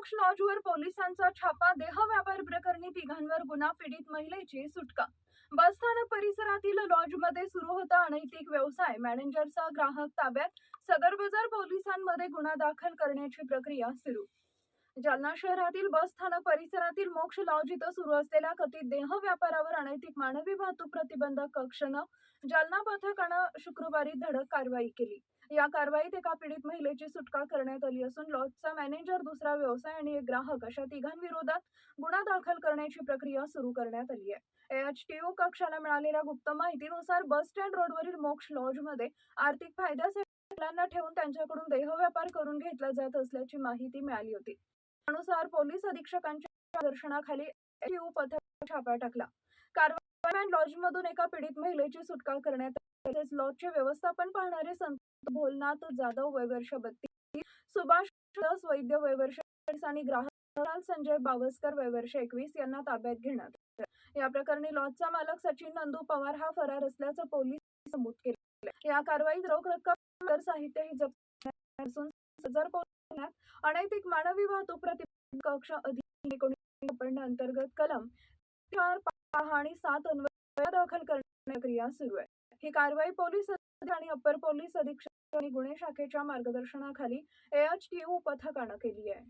मोक्ष लॉजवर पोलिसांचा छापा, देह व्यापार प्रकरणी तिघांवर गुन्हा, पीडित महिलेची सुटका। बसस्थानक परिसरातील लॉजमध्ये सुरू होता अनैतिक व्यवसाय, मॅनेजरचा ग्राहक ताब्यात, सदर बाजार पोलिसांमध्ये गुन्हा दाखल करण्याची प्रक्रिया सुरू। जालना शहरातील बसस्थानक परिसरातील मोक्ष लॉज इथं सुरू असलेल्या कथित देह व्यापारावर अनैतिक मानवी वाहतूक प्रतिबंधक कक्षानं जालना पथकानं शुक्रवारी धडक कारवाई केली। या कारवाईत एका पीडित महिलेची सुटका करण्यात आली असून लॉजचा मॅनेजर, दुसरा व्यवसाय आणि एक ग्राहक अशा तिघांविरोधात गुन्हा दाखल करण्याची प्रक्रिया सुरू करण्यात आली आहे। एचटीयू कक्षाला मिळालेल्या गुप्त माहितीनुसार बस स्टँड रोडवरील मोक्ष लॉजमध्ये आर्थिक फायद्यासाठी महिलांना ठेवून त्यांच्याकडून देह व्यापार करून घेतला जात असल्याची माहिती मिळाली होती। त्यानुसार पोलीस अधीक्षकांच्या दर्शनाखाली एचटीयू पथकाने छापा टाकला। कारवाईदरम्यान लॉजमधून एका पीडित महिलेची सुटका करण्यात आली। तसेच लॉजचे व्यवस्थापन पाहणारे संत भोलनाथ जाधव वय वर्ष 32, सुभाष वैद्य वय वर्ष 40 आणि ग्राहक संजय बावस्कर वय वर्ष 21 यांना ताब्यात घेण्यात आले। या प्रकरणी लॉजचा मालक सचिन नंदू पवार हा फरार असल्याचं पोलिसांनी नमूद केले। या कारवाईत रोख रक्कम, इतर साहित्यही जप्त करण्यात असून सदर पोलिसांनी अनैतिक मानवी वाहतूक प्रतिबंधक कक्ष अधिनियम 1956 अंतर्गत कलम 4 आणि 7 अन्वये दाखल करण्याची प्रक्रिया सुरू आहे। ही कारवाई पोलीस आणि अप्पर पोलीस अधीक्षक आणि गुन्हे शाखेच्या मार्गदर्शनाखाली एचटीयू पथकानं केली आहे।